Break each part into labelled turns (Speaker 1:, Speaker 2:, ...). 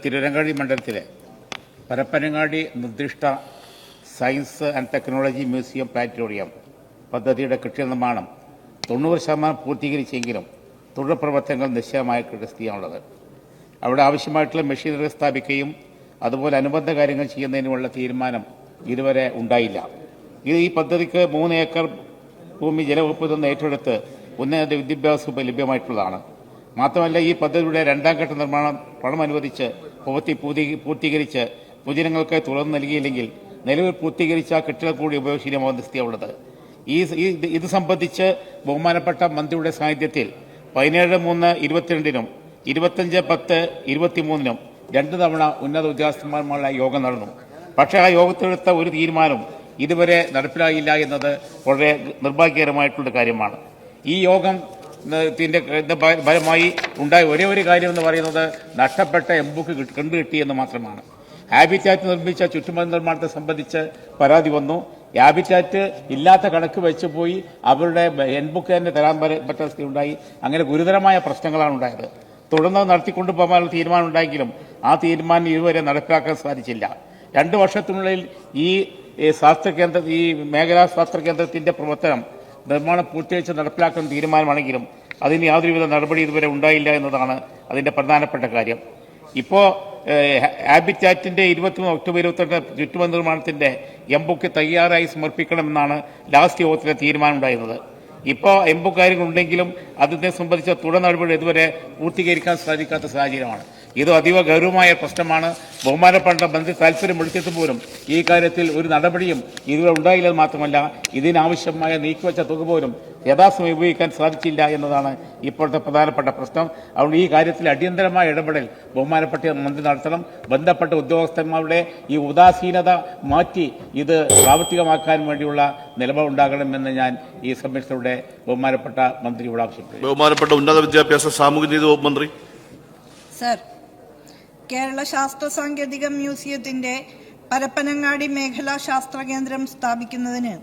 Speaker 1: തിരുവരങ്ങാടി മണ്ഡലത്തിലെ പരപ്പനങ്ങാടി നിർദ്ദിഷ്ട science and technology museum planetarium പദ്ധതിയുടെ കെട്ടിട നിർമ്മാണം 90% പൂർത്തീകരിച്ചെങ്കിലും തുടർ പ്രവർത്തനങ്ങൾ നിശ്ചയമായ സ്ഥിതിയാണുള്ളത്. അവിടെ ആവശ്യമായിട്ടുള്ള മെഷീനറി സ്ഥാപിക്കുകയും അതുപോലെ അനുബന്ധ കാര്യങ്ങൾ ചെയ്യുന്നതിനുമുള്ള തീരുമാനം ഇതുവരെ ഉണ്ടായില്ല. ഈ പദ്ധതിക്ക് 3 ഏക്കർ ഭൂമി ജലവകുപ്പിൽ നിന്ന് ഏറ്റെടുത്ത് ഉന്നത വിദ്യാഭ്യാസ വകുപ്പ് ലഭ്യമായിട്ടുള്ളതാണ്. മാത്രമല്ല, ഈ പദ്ധതിയുടെ 2ാം ഘട്ട നിർമ്മാണം പണം അനുവദിച്ച് പൂർത്തീകരിച്ച് പൊതുജനങ്ങൾക്ക് തുറന്നു നൽകിയില്ലെങ്കിൽ നിലവിൽ പൂർത്തീകരിച്ച കെട്ടിടം കൂടി ഉപയോഗശൂന്യമാകുന്ന സ്ഥിതിയുള്ളത്. ഇത് സംബന്ധിച്ച് ബഹുമാനപ്പെട്ട മന്ത്രിയുടെ സാന്നിധ്യത്തിൽ 17/3/22 25/10/23 2 തവണ ഉന്നത ഉദ്യോഗസ്ഥന്മാരുമായുള്ള യോഗം നടന്നു. പക്ഷേ ആ യോഗത്തിലെടുത്ത ഒരു തീരുമാനം ഇതുവരെ നടപ്പിലായില്ല എന്നത് വളരെ നിർഭാഗ്യകരമായിട്ടുള്ള കാര്യമാണ്. ഈ യോഗത്തിന്റെ ഫലമായി ഉണ്ടായ ഒരേ ഒരു കാര്യം എന്ന് പറയുന്നത് നഷ്ടപ്പെട്ട എംബുക്ക് കണ്ടുകിട്ടിയെന്ന് മാത്രമാണ്. ഹാബിറ്റാറ്റ് നിർമ്മിച്ച ചുറ്റുമതിൽ നിർമ്മാണത്തെ സംബന്ധിച്ച് പരാതി വന്നു. ഹാബിറ്റാറ്റ് ഇല്ലാത്ത കണക്ക് വെച്ച് പോയി അവരുടെ എൻബുക്ക് തന്നെ തരാൻ പറ്റാത്ത സ്ഥിതി ഉണ്ടായി. അങ്ങനെ ഗുരുതരമായ പ്രശ്നങ്ങളാണ് ഉണ്ടായത്. തുടർന്ന് നടത്തിക്കൊണ്ടു പോകാനുള്ള തീരുമാനം ഉണ്ടായെങ്കിലും ആ തീരുമാനം ഇതുവരെ നടപ്പിലാക്കാൻ സാധിച്ചില്ല. 2 വർഷത്തിനുള്ളിൽ ഈ മേഖലാ ശാസ്ത്ര കേന്ദ്രത്തിന്റെ പ്രവർത്തനം നിർമ്മാണം പൂർത്തീകരിച്ച് നടപ്പിലാക്കുന്ന തീരുമാനമാണെങ്കിലും അതിന് യാതൊരുവിധ നടപടി ഇതുവരെ ഉണ്ടായില്ല എന്നതാണ് അതിന്റെ പ്രധാനപ്പെട്ട കാര്യം. ഇപ്പോൾ ഹാബിറ്റാറ്റിന്റെ 23 ഒക്ടോബർ 22 ചുറ്റുമതിൽ നിർമ്മാണത്തിന്റെ എംബുക്ക് തയ്യാറായി സമർപ്പിക്കണമെന്നാണ് ലാസ്റ്റ് യോഗത്തിലെ തീരുമാനം ഉണ്ടായിരുന്നത്. ഇപ്പോൾ എംബുക്ക് കാര്യങ്ങളുണ്ടെങ്കിലും അതിനെ സംബന്ധിച്ച തുടർ നടപടി ഇതുവരെ പൂർത്തീകരിക്കാൻ സാധിക്കാത്ത സാഹചര്യമാണ്. ഇത് അതീവ ഗൗരവമായ പ്രശ്നമാണ്. ബഹുമാനപ്പെട്ട മന്ത്രി താല്പര്യമെടുത്തിട്ട് പോലും ഈ കാര്യത്തിൽ ഒരു നടപടിയും ഇതുവരെ ഉണ്ടായില്ലെന്ന് മാത്രമല്ല, ഇതിനാവശ്യമായ നീക്കിവെച്ച തുക പോലും യഥാസമയം ഉപയോഗിക്കാൻ സാധിച്ചില്ല എന്നതാണ് ഇപ്പോഴത്തെ പ്രധാനപ്പെട്ട പ്രശ്നം. അതുകൊണ്ട് ഈ കാര്യത്തിൽ അടിയന്തരമായ ഇടപെടൽ ബഹുമാനപ്പെട്ട മന്ത്രി നടത്തണം. ബന്ധപ്പെട്ട ഉദ്യോഗസ്ഥന്മാരുടെ ഈ ഉദാസീനത മാറ്റി ഇത് പ്രാവർത്തികമാക്കാൻ വേണ്ടിയുള്ള നിലപാടുണ്ടാകണമെന്ന് ഞാൻ ഈ സമ്മേളനത്തിലൂടെ ബഹുമാനപ്പെട്ട മന്ത്രിയോട് ആവശ്യപ്പെട്ടു.
Speaker 2: ബഹുമാനപ്പെട്ട ഉന്നത വിദ്യാഭ്യാസ സാമൂഹിക വകുപ്പ് മന്ത്രി.
Speaker 3: സർ, കേരള ശാസ്ത്ര സാങ്കേതിക മ്യൂസിയത്തിന്റെ പരപ്പനങ്ങാടി മേഖലാ ശാസ്ത്ര കേന്ദ്രം സ്ഥാപിക്കുന്നതിന്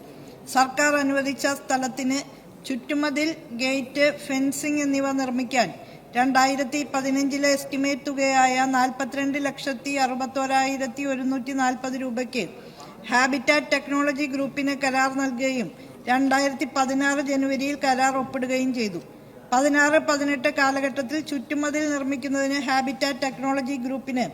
Speaker 3: സർക്കാർ അനുവദിച്ച സ്ഥലത്തിന് ചുറ്റുമതിൽ, ഗേറ്റ്, ഫെൻസിംഗ് എന്നിവ നിർമ്മിക്കാൻ 2015 എസ്റ്റിമേറ്റ് തുകയായ 42,61,140 രൂപയ്ക്ക് ഹാബിറ്റാറ്റ് ടെക്നോളജി ഗ്രൂപ്പിന് കരാർ നൽകുകയും 2016 ജനുവരിയിൽ കരാർ ഒപ്പിടുകയും ചെയ്തു. 16-18 കാലഘട്ടത്തിൽ ചുറ്റുമതിൽ നിർമ്മിക്കുന്നതിന് ഹാബിറ്റാറ്റ് ടെക്നോളജി ഗ്രൂപ്പിന്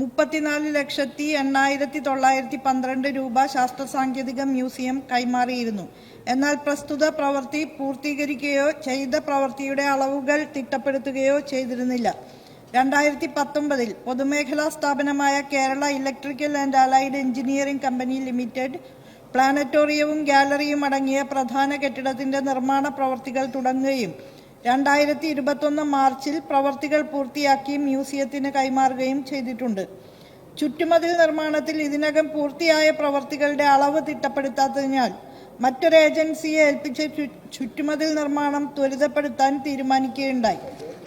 Speaker 3: 34,80,912 രൂപ ശാസ്ത്ര സാങ്കേതിക മ്യൂസിയം കൈമാറിയിരുന്നു. എന്നാൽ പ്രസ്തുത പ്രവൃത്തി പൂർത്തീകരിക്കുകയോ ചെയ്ത പ്രവൃത്തിയുടെ അളവുകൾ തിട്ടപ്പെടുത്തുകയോ ചെയ്തിരുന്നില്ല. 2019 പൊതുമേഖലാ സ്ഥാപനമായ Kerala electrical and allied engineering company limited പ്ലാനറ്റോറിയവും ഗാലറിയും അടങ്ങിയ പ്രധാന കെട്ടിടത്തിന്റെ നിർമ്മാണ പ്രവൃത്തികൾ തുടങ്ങുകയും 2021 മാർച്ചിൽ പ്രവർത്തികൾ പൂർത്തിയാക്കി മ്യൂസിയത്തിന് കൈമാറുകയും ചെയ്തിട്ടുണ്ട്. ചുറ്റുമതിൽ നിർമ്മാണത്തിൽ ഇതിനകം പൂർത്തിയായ പ്രവർത്തികളുടെ അളവ് തിട്ടപ്പെടുത്താത്തതിനാൽ മറ്റൊരു ഏജൻസിയെ ഏൽപ്പിച്ച് ചുറ്റുമതിൽ നിർമ്മാണം ത്വരിതപ്പെടുത്താൻ തീരുമാനിക്കുകയുണ്ടായി.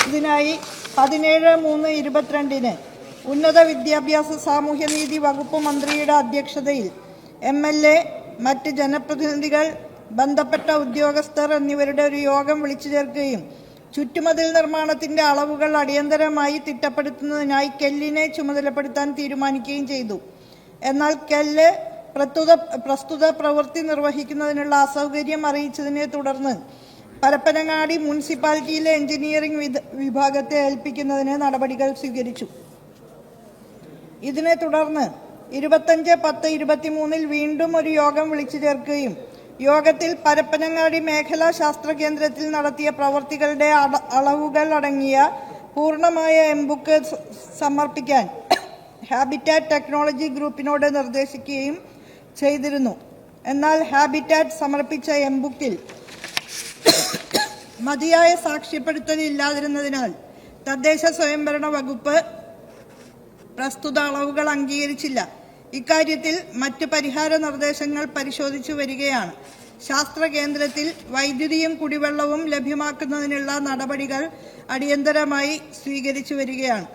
Speaker 3: ഇതിനായി 17/3/22 ഉന്നത വിദ്യാഭ്യാസ സാമൂഹ്യനീതി വകുപ്പ് മന്ത്രിയുടെ അധ്യക്ഷതയിൽ MLA, മറ്റ് ജനപ്രതിനിധികൾ, ബന്ധപ്പെട്ട ഉദ്യോഗസ്ഥർ എന്നിവരുടെ ഒരു യോഗം വിളിച്ചു ചേർക്കുകയും ചുറ്റുമതിൽ നിർമ്മാണത്തിന്റെ അളവുകൾ അടിയന്തരമായി തിട്ടപ്പെടുത്തുന്നതിനായി കെല്ലിനെ ചുമതലപ്പെടുത്താൻ തീരുമാനിക്കുകയും ചെയ്തു. എന്നാൽ കെല്ല് പ്രസ്തുത പ്രവൃത്തി നിർവഹിക്കുന്നതിനുള്ള അസൗകര്യം അറിയിച്ചതിനെ തുടർന്ന് പരപ്പനങ്ങാടി മുനിസിപ്പാലിറ്റിയിലെ എഞ്ചിനീയറിംഗ് വിഭാഗത്തെ ഏൽപ്പിക്കുന്നതിന് നടപടികൾ സ്വീകരിച്ചു. ഇതിനെ തുടർന്ന് 25/10/23 വീണ്ടും ഒരു യോഗം വിളിച്ചു ചേർക്കുകയും യോഗത്തിൽ പരപ്പനങ്ങാടി മേഖലാ ശാസ്ത്ര കേന്ദ്രത്തിൽ നടത്തിയ പ്രവർത്തികളുടെ അളവുകൾ അടങ്ങിയ പൂർണ്ണമായ എംബുക്ക് സമർപ്പിക്കാൻ ഹാബിറ്റാറ്റ് ടെക്നോളജി ഗ്രൂപ്പിനോട് നിർദ്ദേശിക്കുകയും ചെയ്തിരുന്നു. എന്നാൽ ഹാബിറ്റാറ്റ് സമർപ്പിച്ച എംബുക്കിൽ മതിയായ സാക്ഷ്യപ്പെടുത്തൽ ഇല്ലാതിരുന്നതിനാൽ തദ്ദേശ സ്വയംഭരണ വകുപ്പ് പ്രസ്തുത അളവുകൾ അംഗീകരിച്ചില്ല. ഇക്കാര്യത്തിൽ മറ്റ് പരിഹാര നിർദ്ദേശങ്ങൾ പരിശോധിച്ചു വരികയാണ്. ശാസ്ത്ര കേന്ദ്രത്തിൽ വൈദ്യുതിയും കുടിവെള്ളവും ലഭ്യമാക്കുന്നതിനുള്ള നടപടികൾ അടിയന്തരമായി സ്വീകരിച്ചു വരികയാണ്.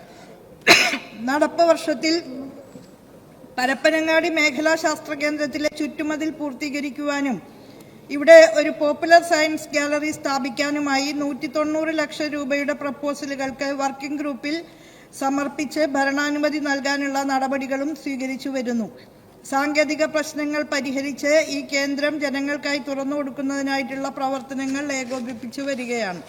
Speaker 3: നടപ്പ് വർഷത്തിൽ പരപ്പനങ്ങാടി മേഖലാ ശാസ്ത്ര കേന്ദ്രത്തിലെ ചുറ്റുമതിൽ പൂർത്തീകരിക്കുവാനും ഇവിടെ ഒരു പോപ്പുലർ സയൻസ് ഗാലറി സ്ഥാപിക്കാനുമായി 190 ലക്ഷം രൂപയുടെ പ്രപ്പോസലുകൾക്ക് വർക്കിംഗ് ഗ്രൂപ്പിൽ സമർപ്പിച്ച് ഭരണാനുമതി നൽകാനുള്ള നടപടികളും സ്വീകരിച്ചു വരുന്നു. സാങ്കേതിക പ്രശ്നങ്ങൾ പരിഹരിച്ച് ഈ കേന്ദ്രം ജനങ്ങൾക്കായി തുറന്നു കൊടുക്കുന്നതിനായിട്ടുള്ള പ്രവർത്തനങ്ങൾ ഏകോപിപ്പിച്ചു വരികയാണ്.